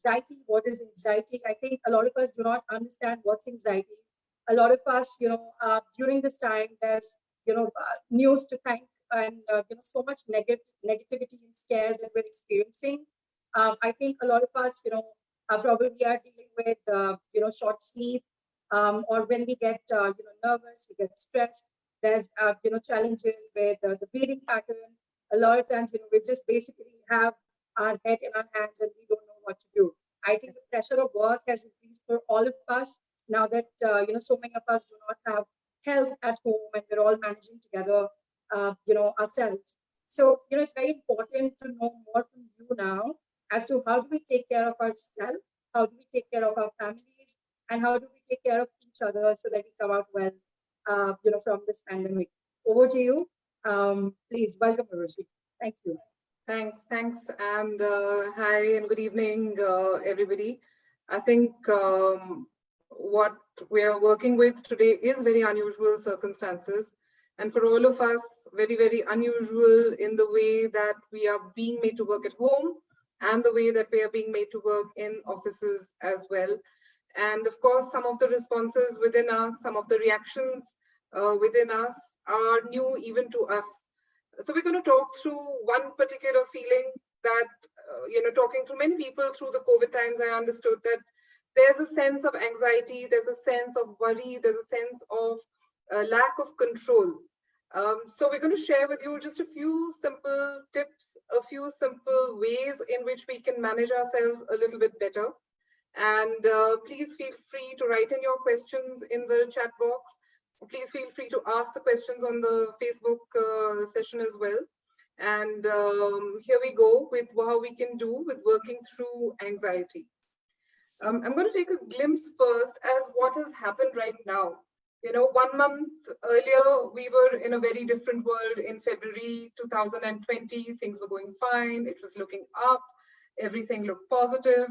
anxiety. What is anxiety? I think a lot of us do not understand what's anxiety. A lot of us, during this time, there's, news to thank and, so much negativity and scare that we're experiencing. I think a lot of us, probably are dealing with, short sleep, or when we get, nervous, we get stressed. There's, challenges with the breathing pattern. A lot of times, we just basically have our head in our hands and we don't know what to do. I think the pressure of work has increased for all of us now that, so many of us do not have help at home and we're all managing together, ourselves. So, it's very important to know more from you now as to how do we take care of ourselves, how do we take care of our families, and how do we take care of each other so that we come out well, from this pandemic. Over to you. Please welcome, Arushi. Thank you. Thanks, and hi and good evening, everybody. I think what we are working with today is very unusual circumstances, and for all of us, very, very unusual in the way that we are being made to work at home and the way that we are being made to work in offices as well. And of course, some of the responses within us, some of the reactions within us are new even to us. So we're going to talk through one particular feeling that, talking to many people through the COVID times, I understood that there's a sense of anxiety, there's a sense of worry, there's a sense of lack of control. So we're going to share with you just a few simple tips, a few simple ways in which we can manage ourselves a little bit better. And please feel free to write in your questions in the chat box. Please feel free to ask the questions on the Facebook session as well. And here we go with how we can do with working through anxiety. I'm going to take a glimpse first as what has happened right now. 1 month earlier, we were in a very different world. In February 2020, things were going fine. It was looking up. Everything looked positive.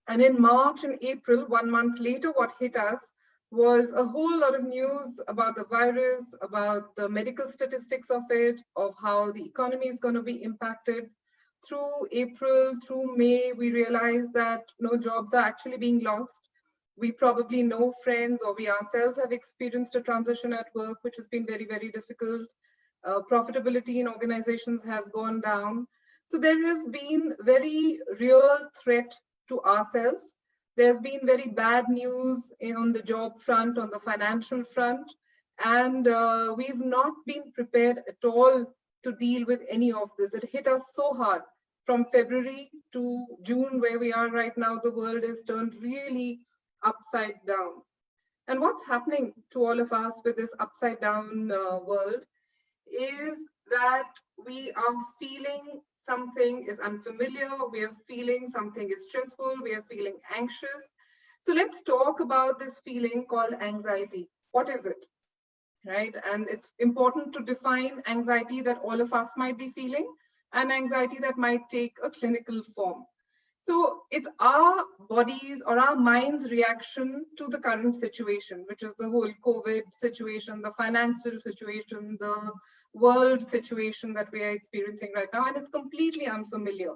And in March and April, 1 month later, what hit us was a whole lot of news about the virus, about the medical statistics of it, of how the economy is going to be impacted. Through April, through May, we realized that no jobs are actually being lost. We probably know friends or we ourselves have experienced a transition at work, which has been very, very difficult. Profitability in organizations has gone down. So there has been very real threat to ourselves. There's been very bad news on the job front, on the financial front, and we've not been prepared at all to deal with any of this. It hit us so hard from February to June, where we are right now. The world is turned really upside down. And what's happening to all of us with this upside down world is that we are feeling something is unfamiliar, we are feeling something is stressful, we are feeling anxious. So let's talk about this feeling called anxiety. What is it, right? And it's important to define anxiety that all of us might be feeling and anxiety that might take a clinical form. So it's our bodies or our mind's reaction to the current situation, which is the whole COVID situation, the financial situation, the world situation that we are experiencing right now, and it's completely unfamiliar.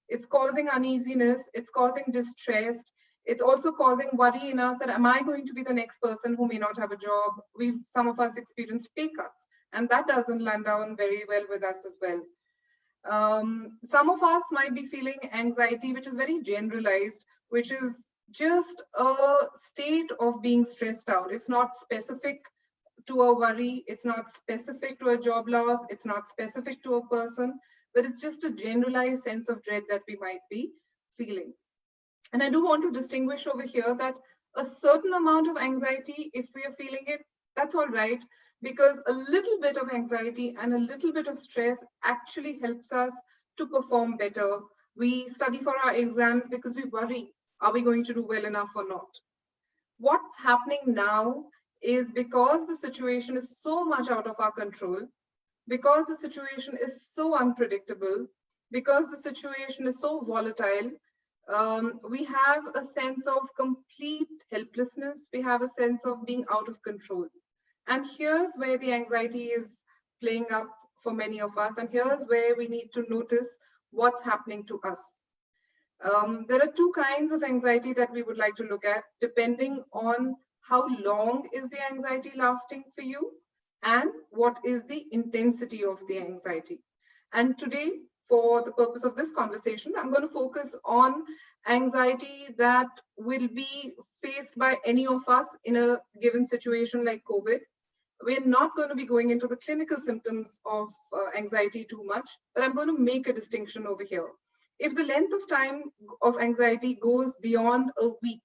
It's causing uneasiness, it's causing distress, it's also causing worry in us that am I going to be the next person who may not have a job? Some of us experienced pay cuts, and that doesn't land down very well with us as well. Some of us might be feeling anxiety, which is very generalized, which is just a state of being stressed out. It's not specific to a worry, it's not specific to a job loss, it's not specific to a person, but it's just a generalized sense of dread that we might be feeling. And I do want to distinguish over here that a certain amount of anxiety, if we are feeling it, that's all right, because a little bit of anxiety and a little bit of stress actually helps us to perform better. We study for our exams because we worry, are we going to do well enough or not? What's happening now is because the situation is so much out of our control, because the situation is so unpredictable, because the situation is so volatile, we have a sense of complete helplessness. We have a sense of being out of control. And here's where the anxiety is playing up for many of us. And here's where we need to notice what's happening to us. There are two kinds of anxiety that we would like to look at, depending on how long is the anxiety lasting for you and what is the intensity of the anxiety. And today, for the purpose of this conversation, I'm going to focus on anxiety that will be faced by any of us in a given situation like COVID. We're not going to be going into the clinical symptoms of anxiety too much, but I'm going to make a distinction over here. If the length of time of anxiety goes beyond a week,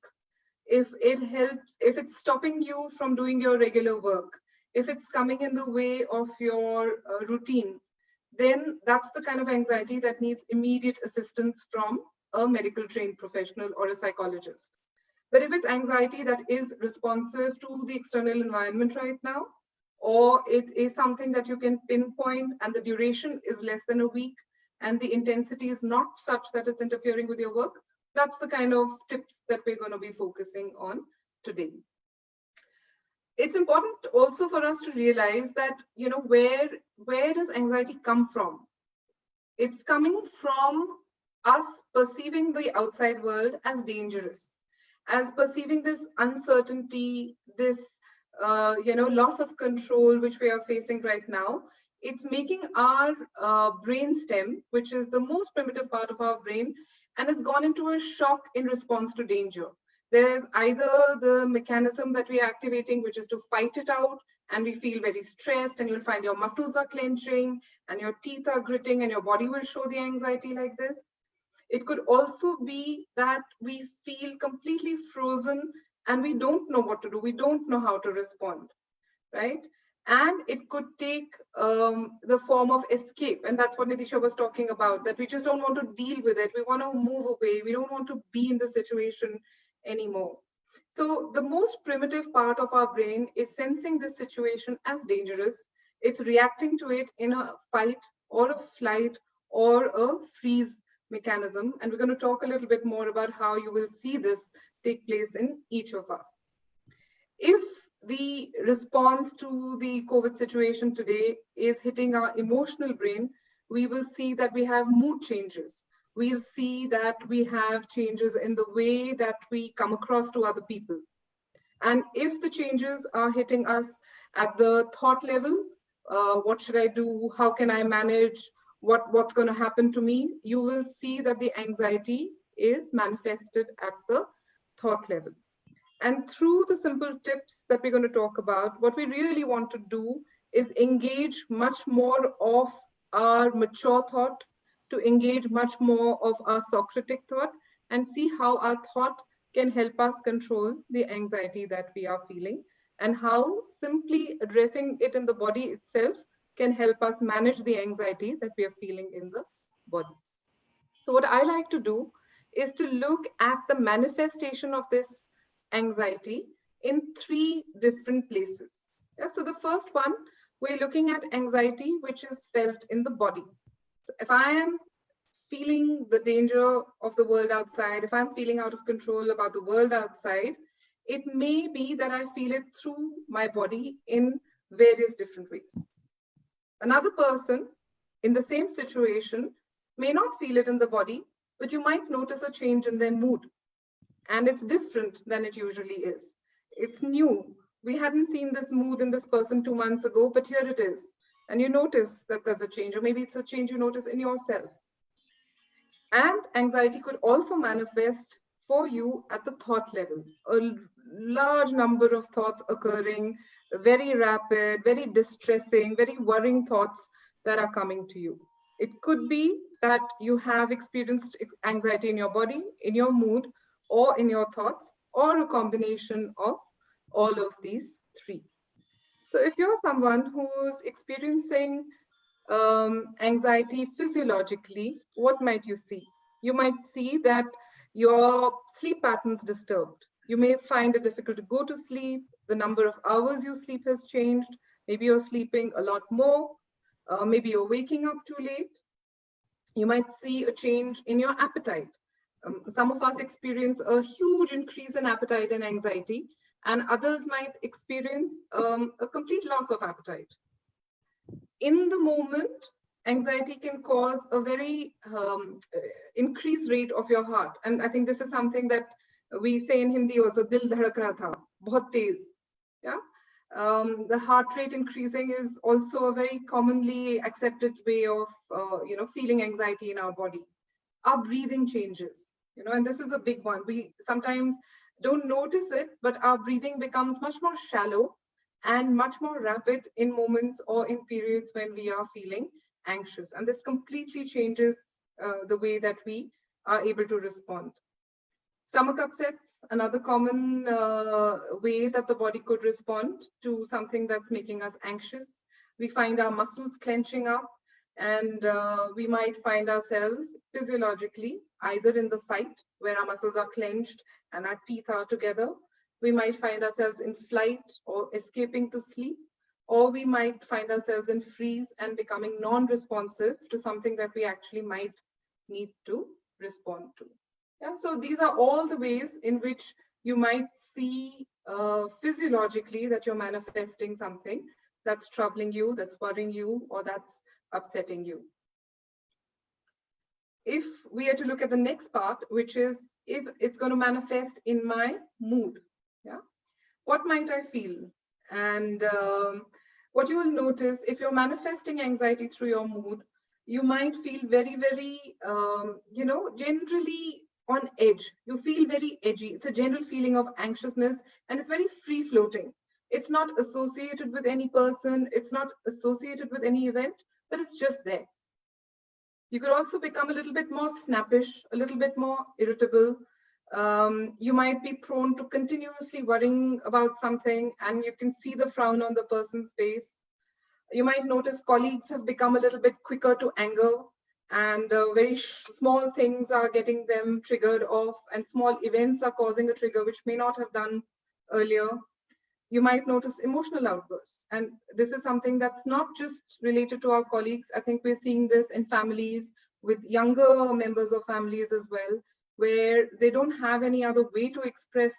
if it helps, if it's stopping you from doing your regular work, if it's coming in the way of your routine, then that's the kind of anxiety that needs immediate assistance from a medical trained professional or a psychologist. But if it's anxiety that is responsive to the external environment right now, or it is something that you can pinpoint and the duration is less than a week and the intensity is not such that it's interfering with your work, that's the kind of tips that we're going to be focusing on today. It's important also for us to realize that, you know, where does anxiety come from? It's coming from us perceiving the outside world as dangerous, as perceiving this uncertainty, this loss of control which we are facing right now. It's making our brain stem, which is the most primitive part of our brain, and it's gone into a shock in response to danger. There's either the mechanism that we're activating, which is to fight it out, and we feel very stressed, and you'll find your muscles are clenching, and your teeth are gritting, and your body will show the anxiety like this. It could also be that we feel completely frozen, and we don't know what to do. We don't know how to respond, right? And it could take the form of escape. And that's what Nidisha was talking about, that we just don't want to deal with it. We want to move away. We don't want to be in the situation anymore. So the most primitive part of our brain is sensing this situation as dangerous. It's reacting to it in a fight or a flight or a freeze mechanism. And we're going to talk a little bit more about how you will see this take place in each of us. If the response to the COVID situation today is hitting our emotional brain, we will see that we have mood changes. We'll see that we have changes in the way that we come across to other people. And if the changes are hitting us at the thought level, what should I do? How can I manage? What's going to happen to me? You will see that the anxiety is manifested at the thought level. And through the simple tips that we're going to talk about, what we really want to do is engage much more of our mature thought, to engage much more of our Socratic thought, and see how our thought can help us control the anxiety that we are feeling, and how simply addressing it in the body itself can help us manage the anxiety that we are feeling in the body. So what I like to do is to look at the manifestation of this anxiety in three different places. Yeah, so the first one, we're looking at anxiety which is felt in the body. So if I am feeling the danger of the world outside, if I'm feeling out of control about the world outside, it may be that I feel it through my body in various different ways. Another person in the same situation may not feel it in the body, but you might notice a change in their mood. And it's different than it usually is. It's new. We hadn't seen this mood in this person 2 months ago, but here it is. And you notice that there's a change, or maybe it's a change you notice in yourself. And anxiety could also manifest for you at the thought level. A large number of thoughts occurring, very rapid, very distressing, very worrying thoughts that are coming to you. It could be that you have experienced anxiety in your body, in your mood, or in your thoughts, or a combination of all of these three. So if you're someone who's experiencing anxiety physiologically, what might you see? You might see that your sleep pattern's disturbed. You may find it difficult to go to sleep. The number of hours you sleep has changed. Maybe you're sleeping a lot more. Maybe you're waking up too late. You might see a change in your appetite. Some of us experience a huge increase in appetite and anxiety, and others might experience a complete loss of appetite. In the moment, anxiety can cause a very increased rate of your heart. And I think this is something that we say in Hindi also, dil dhadak raha tha, bahut tez. Yeah. The heart rate increasing is also a very commonly accepted way of, feeling anxiety in our body. Our breathing changes, and this is a big one. We sometimes don't notice it, but our breathing becomes much more shallow and much more rapid in moments or in periods when we are feeling anxious. And this completely changes the way that we are able to respond. Stomach upsets, another common way that the body could respond to something that's making us anxious. We find our muscles clenching up, and we might find ourselves physiologically either in the fight, where our muscles are clenched and our teeth are together. We might find ourselves in flight or escaping to sleep, or we might find ourselves in freeze and becoming non-responsive to something that we actually might need to respond to. Yeah, so these are all the ways in which you might see physiologically that you're manifesting something that's troubling you, that's worrying you, or that's upsetting you. If we are to look at the next part, which is if it's going to manifest in my mood, yeah, what might I feel? And what you will notice, if you're manifesting anxiety through your mood, you might feel very, very, generally on edge. You feel very edgy. It's a general feeling of anxiousness, and it's very free floating. It's not associated with any person. It's not associated with any event, but it's just there. You could also become a little bit more snappish, a little bit more irritable. You might be prone to continuously worrying about something, and you can see the frown on the person's face. You might notice colleagues have become a little bit quicker to anger, and very small things are getting them triggered off, and small events are causing a trigger which may not have done earlier. You might notice emotional outbursts, and this is something that's not just related to our colleagues. I think we're seeing this in families, with younger members of families as well, where they don't have any other way to express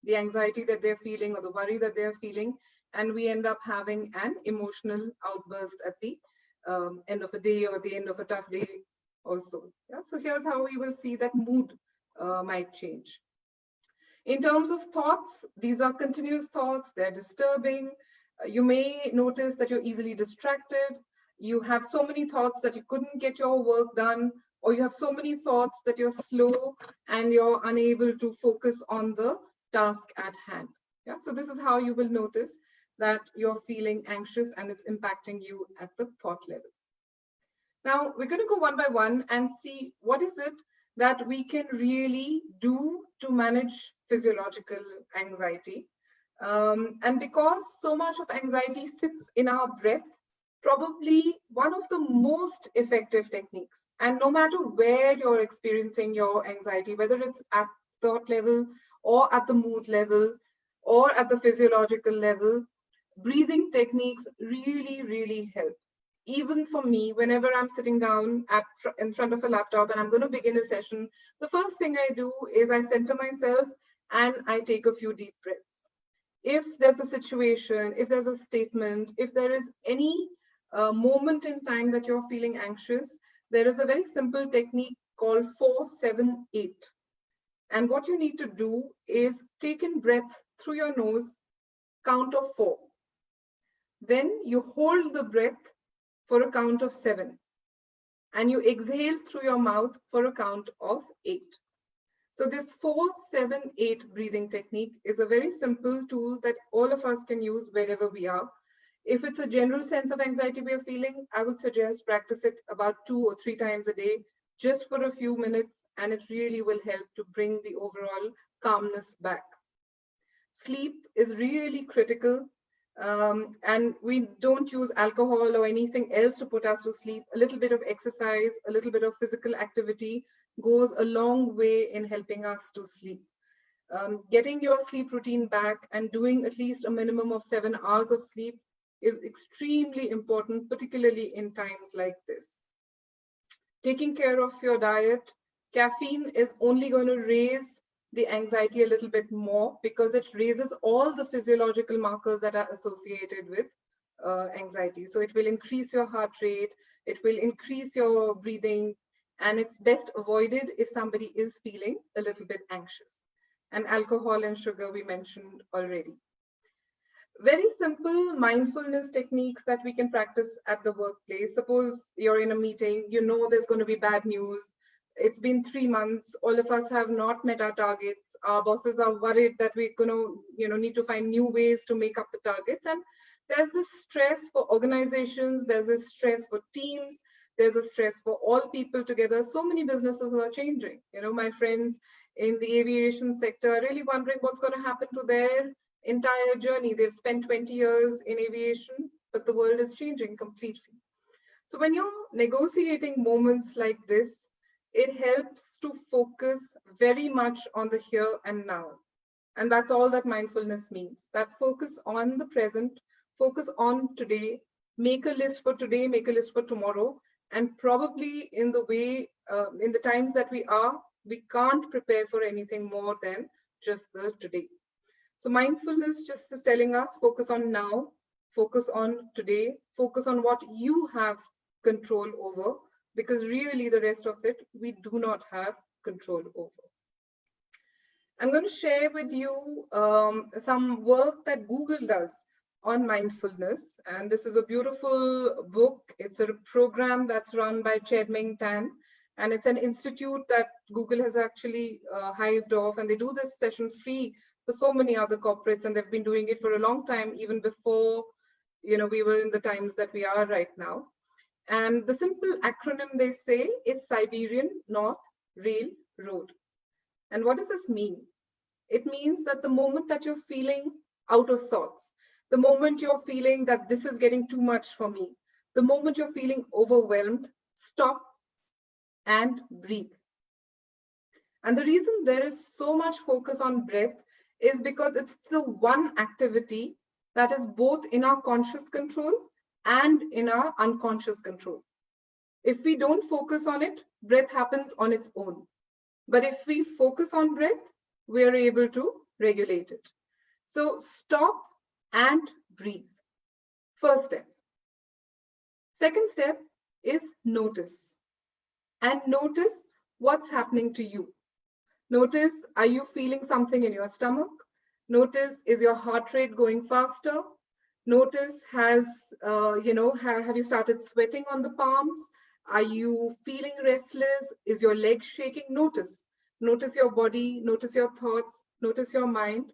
the anxiety that they're feeling or the worry that they're feeling, and we end up having an emotional outburst at the end of a day or the end of a tough day also. Yeah? So here's how we will see that mood might change. In terms of thoughts, these are continuous thoughts, they're disturbing. You may notice that you're easily distracted. You have so many thoughts that you couldn't get your work done, or you have so many thoughts that you're slow and you're unable to focus on the task at hand. Yeah, so this is how you will notice that you're feeling anxious and it's impacting you at the thought level. Now, we're going to go one by one and see what is it that we can really do to manage physiological anxiety. And because so much of anxiety sits in our breath, probably one of the most effective techniques, and no matter where you're experiencing your anxiety, whether it's at thought level or at the mood level or at the physiological level, breathing techniques really, really help. Even for me, whenever I'm sitting down in front of a laptop and I'm going to begin a session, the first thing I do is I center myself and I take a few deep breaths. If there's a situation, if there's a statement, if there is any moment in time that you're feeling anxious, there is a very simple technique called 4-7-8. And what you need to do is take in breath through your nose, count of 4. Then you hold the breath for a count of 7. And you exhale through your mouth for a count of 8. So this 4-7-8 breathing technique is a very simple tool that all of us can use wherever we are. If it's a general sense of anxiety we are feeling, I would suggest practice it about 2 or 3 times a day, just for a few minutes, and it really will help to bring the overall calmness back. Sleep is really critical. And we don't use alcohol or anything else to put us to sleep. A little bit of exercise, a little bit of physical activity goes a long way in helping us to sleep. Getting your sleep routine back and doing at least a minimum of 7 hours of sleep is extremely important, particularly in times like this. Taking care of your diet. Caffeine is only going to raise the anxiety a little bit more because it raises all the physiological markers that are associated with anxiety. So it will increase your heart rate, it will increase your breathing, and it's best avoided if somebody is feeling a little bit anxious. And alcohol and sugar we mentioned already. Very simple mindfulness techniques that we can practice at the workplace. Suppose you're in a meeting, you know there's going to be bad news. It's been 3 months. All of us have not met our targets. Our bosses are worried that we're going to, need to find new ways to make up the targets. And there's this stress for organizations. There's this stress for teams. There's a stress for all people together. So many businesses are changing. My friends in the aviation sector are really wondering what's going to happen to their entire journey. They've spent 20 years in aviation, but the world is changing completely. So when you're negotiating moments like this, it helps to focus very much on the here and now. And that's all that mindfulness means. That focus on the present, focus on today, make a list for today, make a list for tomorrow. And probably in the times that we can't prepare for anything more than just the today. So mindfulness just is telling us, focus on now, focus on today, focus on what you have control over, because really the rest of it, we do not have control over. I'm going to share with you some work that Google does on mindfulness. And this is a beautiful book. It's a program that's run by Ming Tan. And it's an institute that Google has actually hived off. And they do this session free for so many other corporates, and they've been doing it for a long time, even before we were in the times that we are right now. And the simple acronym they say is Siberian North Railroad. And what does this mean? It means that the moment that you're feeling out of sorts, the moment you're feeling that this is getting too much for me, the moment you're feeling overwhelmed, stop and breathe. And the reason there is so much focus on breath is because it's the one activity that is both in our conscious control and in our unconscious control. If we don't focus on it, breath happens on its own. But if we focus on breath, we are able to regulate it. So stop and breathe. First step. Second step is notice. And notice what's happening to you. Notice, are you feeling something in your stomach? Notice, is your heart rate going faster? Notice, have you started sweating on the palms? Are you feeling restless? Is your leg shaking? Notice your body, notice your thoughts, notice your mind.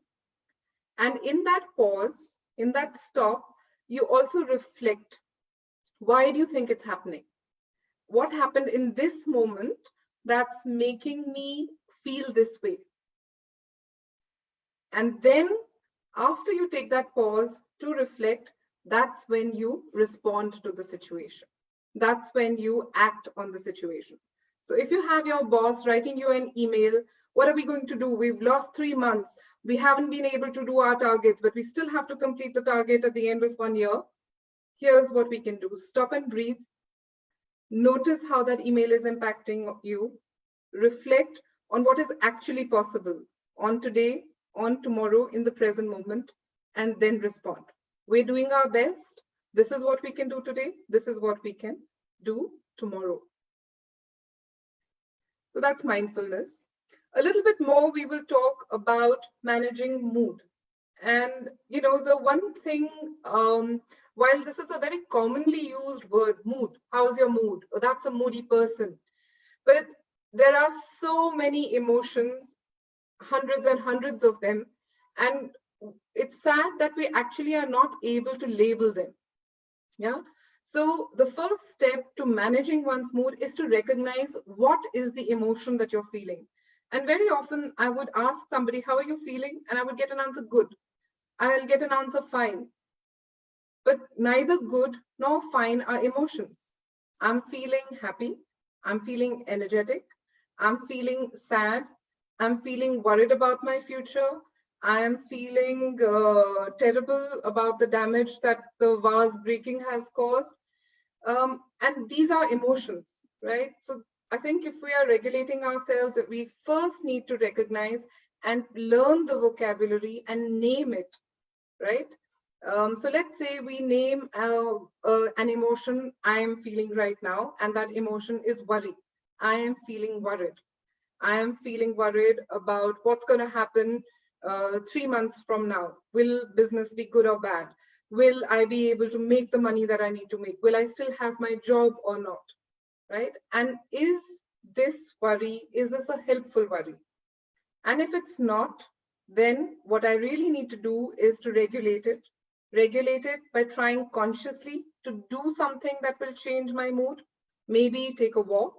And in that pause, in that stop, you also reflect. Why do you think it's happening? What happened in this moment that's making me feel this way? And then after you take that pause to reflect, that's when you respond to the situation. That's when you act on the situation. So if you have your boss writing you an email, what are we going to do? We've lost 3 months. We haven't been able to do our targets, but we still have to complete the target at the end of 1 year. Here's what we can do. Stop and breathe. Notice how that email is impacting you. Reflect on what is actually possible on today, on tomorrow, in the present moment, and then respond. We're doing our best. This is what we can do today. This is what we can do tomorrow. So that's mindfulness. A little bit more, we will talk about managing mood. And, the one thing, while this is a very commonly used word, mood, how's your mood? Oh, that's a moody person. But there are so many emotions, hundreds and hundreds of them. And it's sad that we actually are not able to label them. Yeah. So the first step to managing one's mood is to recognize what is the emotion that you're feeling. And very often I would ask somebody, how are you feeling? And I would get an answer, good. I'll get an answer, fine. But neither good nor fine are emotions. I'm feeling happy. I'm feeling energetic. I'm feeling sad. I'm feeling worried about my future. I am feeling terrible about the damage that the vase breaking has caused. And these are emotions, right? So I think if we are regulating ourselves, we first need to recognize and learn the vocabulary and name it, right? So let's say we name an emotion I am feeling right now, and that emotion is worry. I am feeling worried. I am feeling worried about what's going to happen 3 months from now. Will business be good or bad? Will I be able to make the money that I need to make? Will I still have my job or not? Right? And is this worry, is this a helpful worry? And if it's not, then what I really need to do is to regulate it. Regulate it by trying consciously to do something that will change my mood. Maybe take a walk,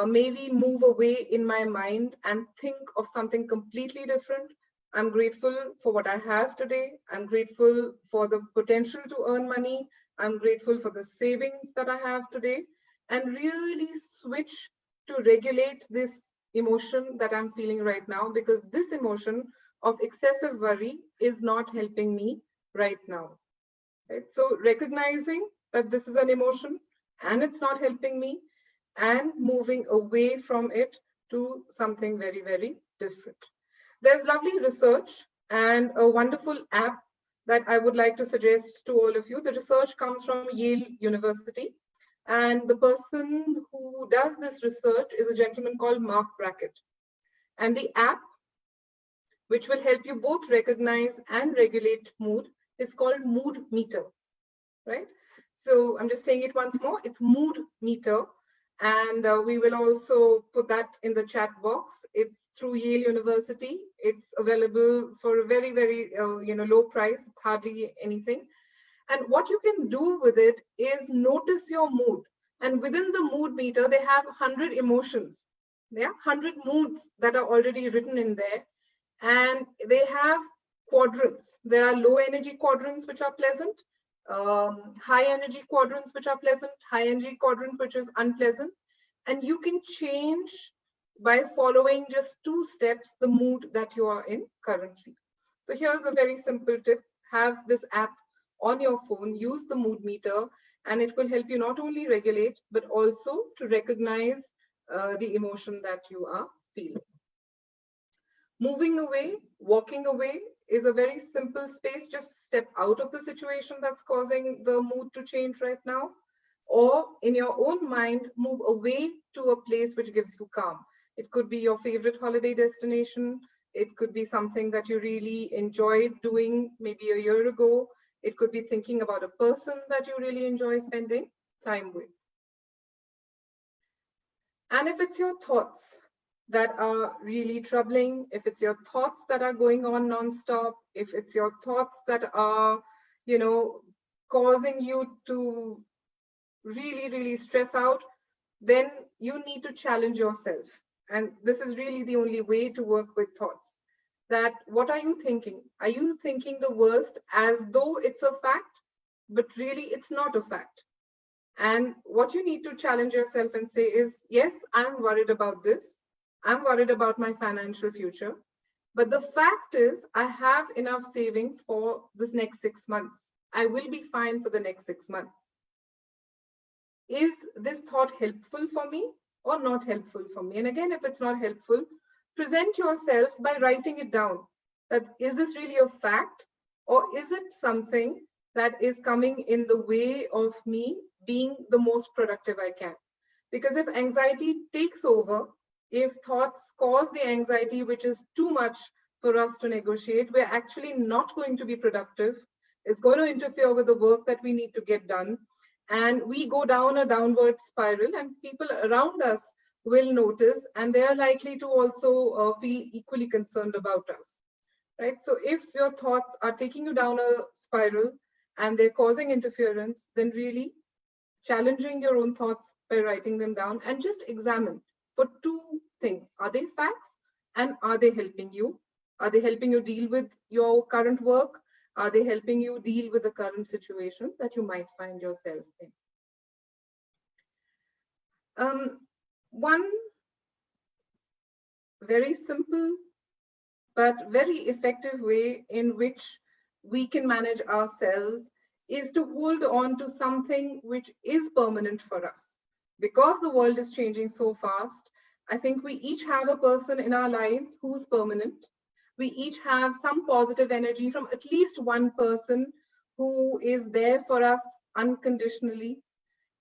maybe move away in my mind and think of something completely different. I'm grateful for what I have today. I'm grateful for the potential to earn money. I'm grateful for the savings that I have today, and really switch to regulate this emotion that I'm feeling right now, because this emotion of excessive worry is not helping me right now. Right? So recognizing that this is an emotion and it's not helping me, and moving away from it to something very, very different. There's lovely research and a wonderful app that I would like to suggest to all of you. The research comes from Yale University, and the person who does this research is a gentleman called Mark Brackett. And the app, which will help you both recognize and regulate mood, is called Mood Meter, right? So I'm just saying it once more. It's Mood Meter, and we will also put that in the chat box. It's through Yale University. It's available for a very, very low price. It's hardly anything. And what you can do with it is notice your mood. And within the mood meter, they have 100 emotions. Yeah, 100 moods that are already written in there. And they have quadrants. There are low energy quadrants, which are pleasant, high energy quadrants, which are pleasant, high energy quadrant, which is unpleasant. And you can change by following just 2 steps the mood that you are in currently. So here's a very simple tip. Have this app on your phone, use the mood meter, and it will help you not only regulate, but also to recognize the emotion that you are feeling. Moving away, walking away is a very simple space. Just step out of the situation that's causing the mood to change right now. Or in your own mind, move away to a place which gives you calm. It could be your favorite holiday destination. It could be something that you really enjoyed doing maybe a year ago. It could be thinking about a person that you really enjoy spending time with. And if it's your thoughts that are really troubling, if it's your thoughts that are going on nonstop, if it's your thoughts that are, causing you to really, really stress out, then you need to challenge yourself. And this is really the only way to work with thoughts. That what are you thinking? Are you thinking the worst as though it's a fact, but really it's not a fact? And what you need to challenge yourself and say is, yes, I'm worried about this. I'm worried about my financial future. But the fact is, I have enough savings for this next 6 months. I will be fine for the next 6 months. Is this thought helpful for me or not helpful for me? And again, if it's not helpful, present yourself by writing it down. That is this really a fact, or is it something that is coming in the way of me being the most productive I can? Because if anxiety takes over, if thoughts cause the anxiety, which is too much for us to negotiate, we're actually not going to be productive. It's going to interfere with the work that we need to get done. And we go down a downward spiral, and people around us will notice, and they are likely to also feel equally concerned about us. Right? So if your thoughts are taking you down a spiral and they're causing interference, then really challenging your own thoughts by writing them down, and just examine for 2 things. Are they facts, and are they helping you? Are they helping you deal with your current work? Are they helping you deal with the current situation that you might find yourself in? One very simple but very effective way in which we can manage ourselves is to hold on to something which is permanent for us. Because the world is changing so fast, I think we each have a person in our lives who's permanent. We each have some positive energy from at least one person who is there for us unconditionally,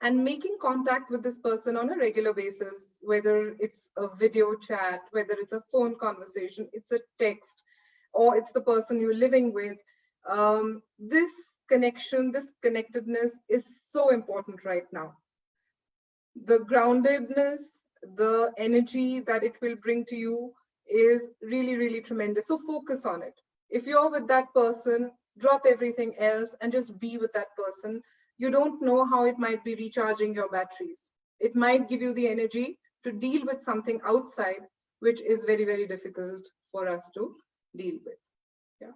and making contact with this person on a regular basis, whether it's a video chat, whether it's a phone conversation, it's a text, or it's the person you're living with. This connection, this connectedness is so important right now. The groundedness, the energy that it will bring to you is really, really tremendous. So focus on it. If you're with that person, drop everything else and just be with that person. You don't know how it might be recharging your batteries. It might give you the energy to deal with something outside, which is very, very difficult for us to deal with. Yeah.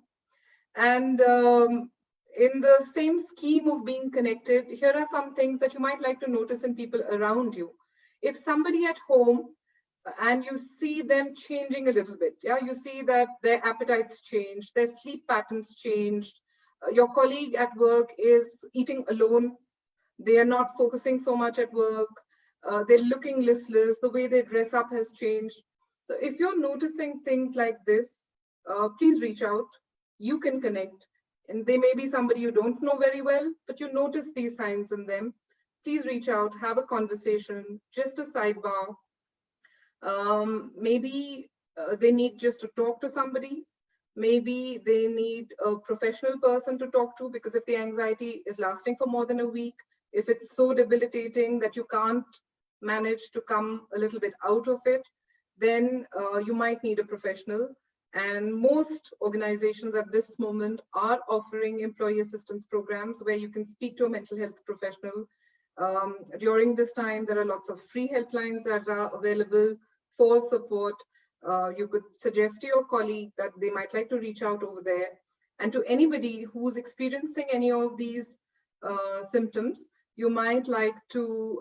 And in the same scheme of being connected, here are some things that you might like to notice in people around you. If somebody at home and you see them changing a little bit, yeah, you see that their appetites change, their sleep patterns changed, your colleague at work is eating alone, they are not focusing so much at work, they're looking listless, the way they dress up has changed. So if you're noticing things like this, please reach out. You can connect. And they may be somebody you don't know very well, but you notice these signs in them. Please reach out, have a conversation, just a sidebar. Maybe they need just to talk to somebody. Maybe they need a professional person to talk to, because if the anxiety is lasting for more than a week, if it's so debilitating that you can't manage to come a little bit out of it, then you might need a professional. And most organizations at this moment are offering employee assistance programs where you can speak to a mental health professional. During this time, there are lots of free helplines that are available for support. You could suggest to your colleague that they might like to reach out over there. And to anybody who's experiencing any of these symptoms, you might like to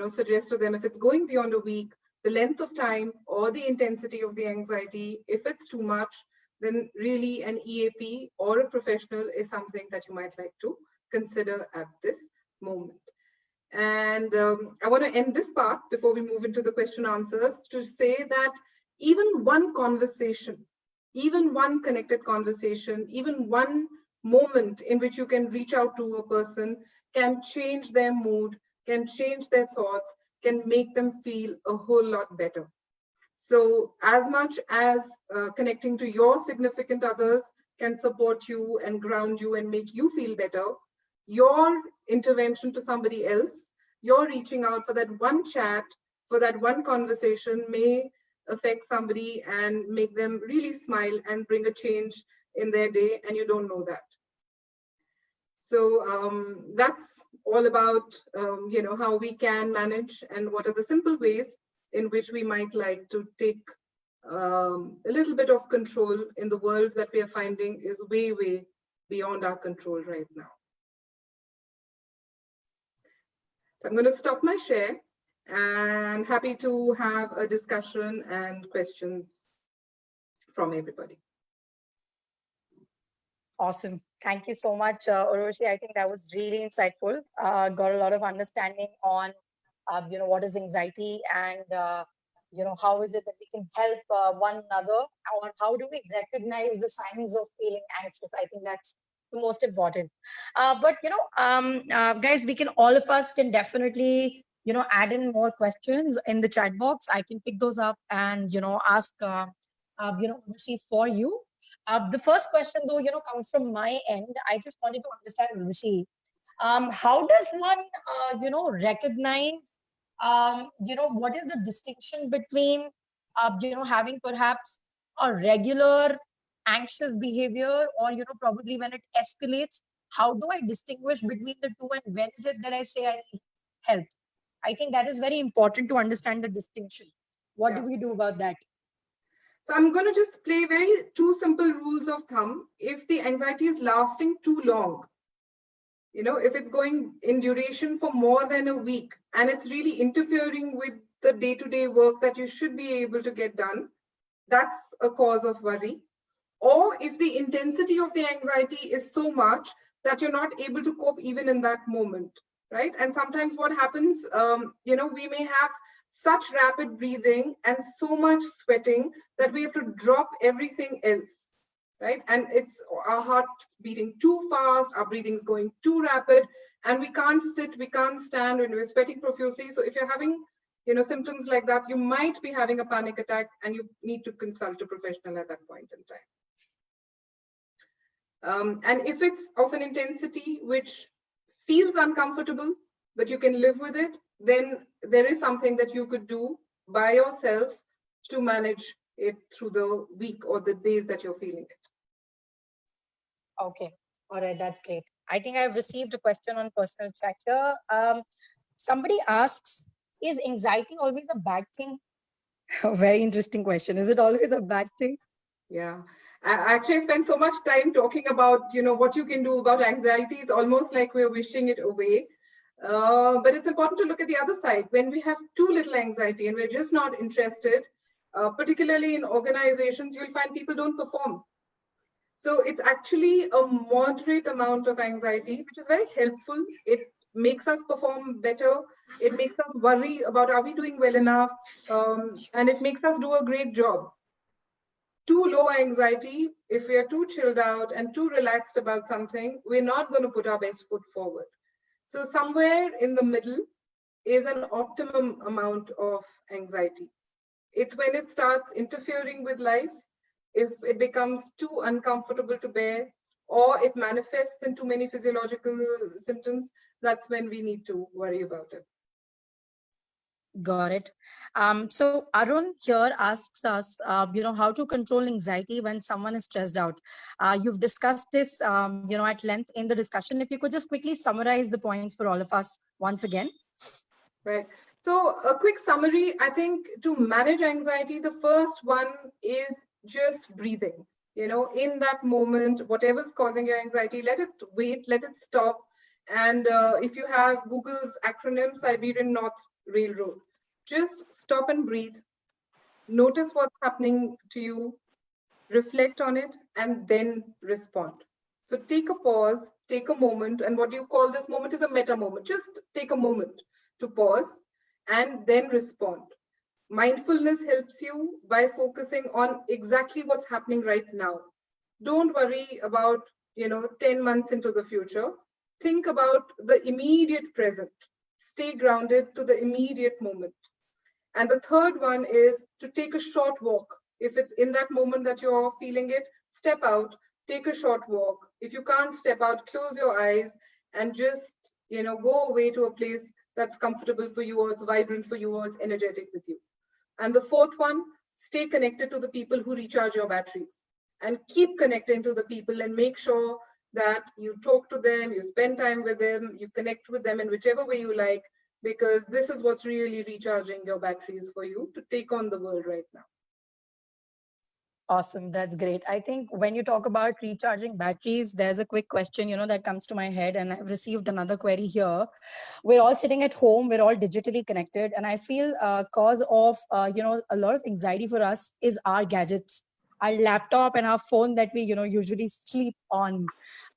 suggest to them, if it's going beyond a week, the length of time or the intensity of the anxiety, if it's too much, then really an EAP or a professional is something that you might like to consider at this moment. And I want to end this part before we move into the question answers to say that even one conversation, even one connected conversation, even one moment in which you can reach out to a person can change their mood, can change their thoughts, can make them feel a whole lot better. So as much as connecting to your significant others can support you and ground you and make you feel better, your intervention to somebody else, your reaching out for that one chat, for that one conversation may affect somebody and make them really smile and bring a change in their day, and you don't know that. So that's all about how we can manage and what are the simple ways in which we might like to take a little bit of control in the world that we are finding is way, way beyond our control right now. So I'm going to stop my share and happy to have a discussion and questions from everybody. Awesome. Thank you so much, Urushi. I think that was really insightful. Got a lot of understanding on, what is anxiety and, how is it that we can help one another, or how do we recognize the signs of feeling anxious? I think that's the most important. But, guys, all of us can definitely, add in more questions in the chat box. I can pick those up and, ask, Urushi for you. The first question, though, comes from my end. I just wanted to understand, Rishi, how does one, recognize, what is the distinction between, having perhaps a regular anxious behavior or, probably when it escalates? How do I distinguish between the two, and when is it that I say I need help? I think that is very important to understand the distinction. What do we do about that? So I'm going to just play two simple rules of thumb. If the anxiety is lasting too long, if it's going in duration for more than a week and it's really interfering with the day-to-day work that you should be able to get done, that's a cause of worry. Or if the intensity of the anxiety is so much that you're not able to cope even in that moment, right? And sometimes what happens, we may have such rapid breathing and so much sweating that we have to drop everything else, right? And it's our heart beating too fast, our breathing is going too rapid, and we can't sit, we can't stand when we're sweating profusely. So if you're having, symptoms like that, you might be having a panic attack, and you need to consult a professional at that point in time. And if it's of an intensity which feels uncomfortable, but you can live with it, then there is something that you could do by yourself to manage it through the week or the days that you're feeling it. Okay. All right. That's great. I think I've received a question on personal chat here. Somebody asks, is anxiety always a bad thing? A very interesting question. Is it always a bad thing? Yeah. I actually spent so much time talking about, what you can do about anxiety. It's almost like we're wishing it away. But it's important to look at the other side. When we have too little anxiety and we're just not interested, particularly in organizations, you'll find people don't perform. So it's actually a moderate amount of anxiety, which is very helpful. It makes us perform better. It makes us worry about, are we doing well enough? And it makes us do a great job. Too low anxiety, if we are too chilled out and too relaxed about something, we're not going to put our best foot forward. So somewhere in the middle is an optimum amount of anxiety. It's when it starts interfering with life, if it becomes too uncomfortable to bear, or it manifests in too many physiological symptoms, that's when we need to worry about it. Got it. So Arun here asks us, how to control anxiety when someone is stressed out. You've discussed this, at length in the discussion. If you could just quickly summarize the points for all of us once again. Right. So a quick summary, I think to manage anxiety, the first one is just breathing. In that moment, whatever's causing your anxiety, let it wait, let it stop. And if you have Google's acronym, Siberian North Railroad, just stop and breathe. Notice what's happening to you, reflect on it, and then respond. So take a pause, take a moment, and what you call this moment is a meta moment. Just take a moment to pause and then respond. Mindfulness helps you by focusing on exactly what's happening right now. Don't worry about, 10 months into the future. Think about the immediate present. Stay grounded to the immediate moment. And the third one is to take a short walk. If it's in that moment that you're feeling it, step out, take a short walk. If you can't step out, close your eyes and just, go away to a place that's comfortable for you, or it's vibrant for you, or it's energetic with you. And the fourth one, stay connected to the people who recharge your batteries, and keep connecting to the people and make sure that you talk to them, you spend time with them, you connect with them in whichever way you like, because this is what's really recharging your batteries for you to take on the world right now. Awesome. That's great. I think when you talk about recharging batteries, there's a quick question, that comes to my head, and I've received another query here. We're all sitting at home, we're all digitally connected, and I feel cause of, a lot of anxiety for us is our gadgets, our laptop and our phone that we, usually sleep on.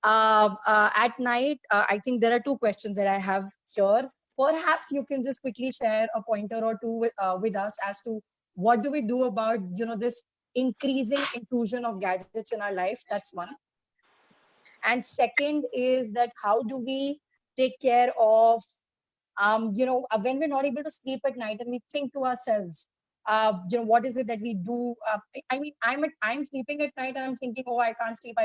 At night, I think there are two questions that I have here. Perhaps you can just quickly share a pointer or two with us as to what do we do about, this increasing intrusion of gadgets in our life. That's one. And second is that how do we take care of, when we're not able to sleep at night and we think to ourselves, what is it that we do? I mean, I'm sleeping at night and I'm thinking, oh, I can't sleep.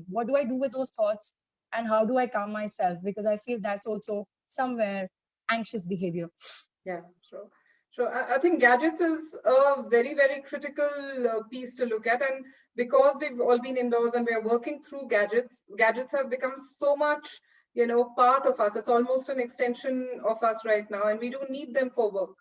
What do I do with those thoughts? And how do I calm myself? Because I feel that's also somewhere anxious behavior. Yeah, sure. So I think gadgets is a very, very critical piece to look at. And because we've all been indoors and we are working through gadgets, gadgets have become so much, part of us. It's almost an extension of us right now, and we do need them for work.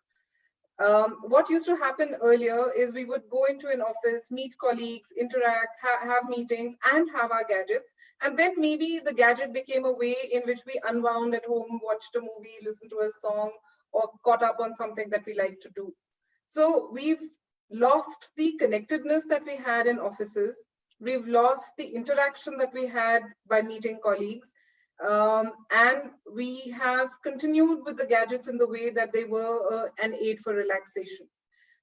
What used to happen earlier is we would go into an office, meet colleagues, interact, have meetings, and have our gadgets. And then maybe the gadget became a way in which we unwound at home, watched a movie, listened to a song, or caught up on something that we like to do. So we've lost the connectedness that we had in offices. We've lost the interaction that we had by meeting colleagues. And we have continued with the gadgets in the way that they were an aid for relaxation.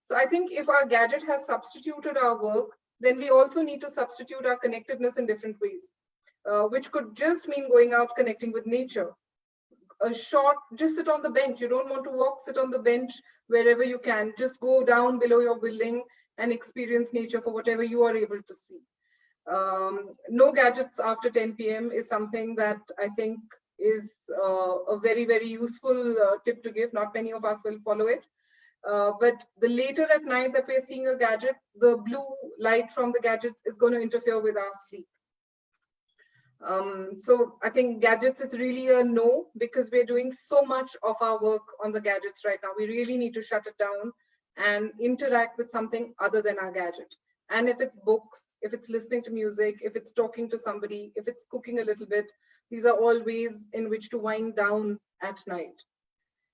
So I think if our gadget has substituted our work, then we also need to substitute our connectedness in different ways, which could just mean going out, connecting with nature. A short, just sit on the bench. You don't want to walk, sit on the bench wherever you can. Just go down below your building and experience nature for whatever you are able to see. No gadgets after 10 p.m. is something that I think is a very, very useful tip to give. Not many of us will follow it. But the later at night that we're seeing a gadget, the blue light from the gadgets is going to interfere with our sleep. So I think gadgets is really a no, because we're doing so much of our work on the gadgets right now. We really need to shut it down and interact with something other than our gadget. And if it's books, if it's listening to music, if it's talking to somebody, if it's cooking a little bit, these are all ways in which to wind down at night.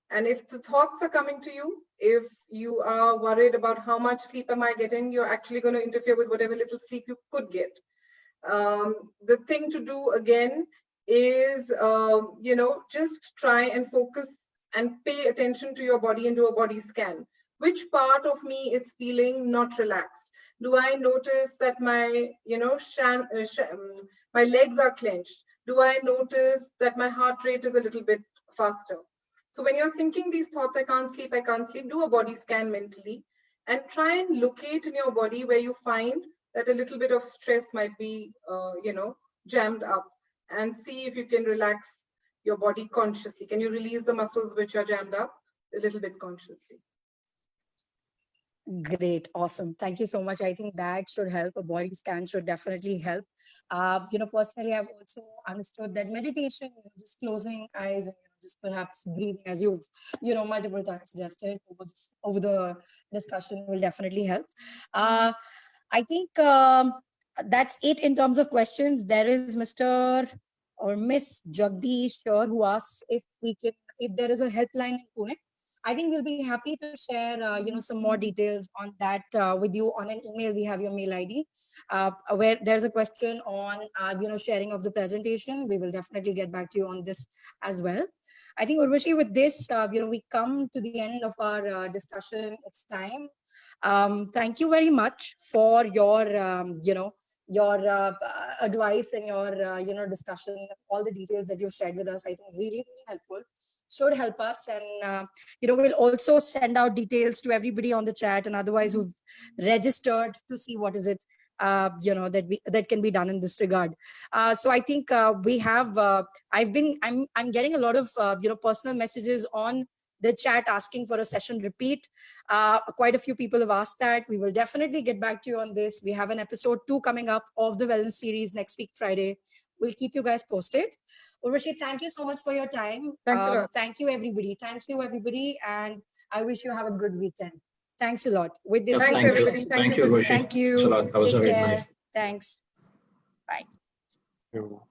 And if the thoughts are coming to you, if you are worried about how much sleep am I getting, you're actually going to interfere with whatever little sleep you could get. The thing to do again is, just try and focus and pay attention to your body and do a body scan. Which part of me is feeling not relaxed? Do I notice that my, my legs are clenched? Do I notice that my heart rate is a little bit faster? So when you're thinking these thoughts, I can't sleep, do a body scan mentally and try and locate in your body where you find that a little bit of stress might be, jammed up, and see if you can relax your body consciously. Can you release the muscles which are jammed up a little bit consciously? Great. Awesome. Thank you so much. I think that should help. A body scan should definitely help. Personally, I've also understood that meditation, just closing eyes and just perhaps breathing, as you've, multiple times suggested over the discussion, will definitely help. I think that's it in terms of questions. There is Mr. or Miss Jagdish here who asks if there is a helpline in Pune. I think we'll be happy to share, some more details on that with you on an email. We have your mail ID where there's a question on, sharing of the presentation. We will definitely get back to you on this as well. I think, Urvashi, with this, we come to the end of our discussion. It's time. Thank you very much for your, your advice and your, discussion, all the details that you've shared with us. I think really, really helpful. Should help us, and we'll also send out details to everybody on the chat and otherwise who've registered to see what is it that can be done in this regard. So I think we have I'm getting a lot of personal messages on the chat asking for a session repeat. Quite a few people have asked that. We will definitely get back to you on this. We have an episode 2 coming up of the wellness series next week, Friday. We'll keep you guys posted. Urvashi, thank you so much for your time. Thanks a lot. Thank you, everybody. Thank you, everybody. And I wish you have a good weekend. Thanks a lot. With this, thanks, everybody. Thank you, Urvashi. Thank you. That was Take very care. nice. Thanks. Bye. Thank you.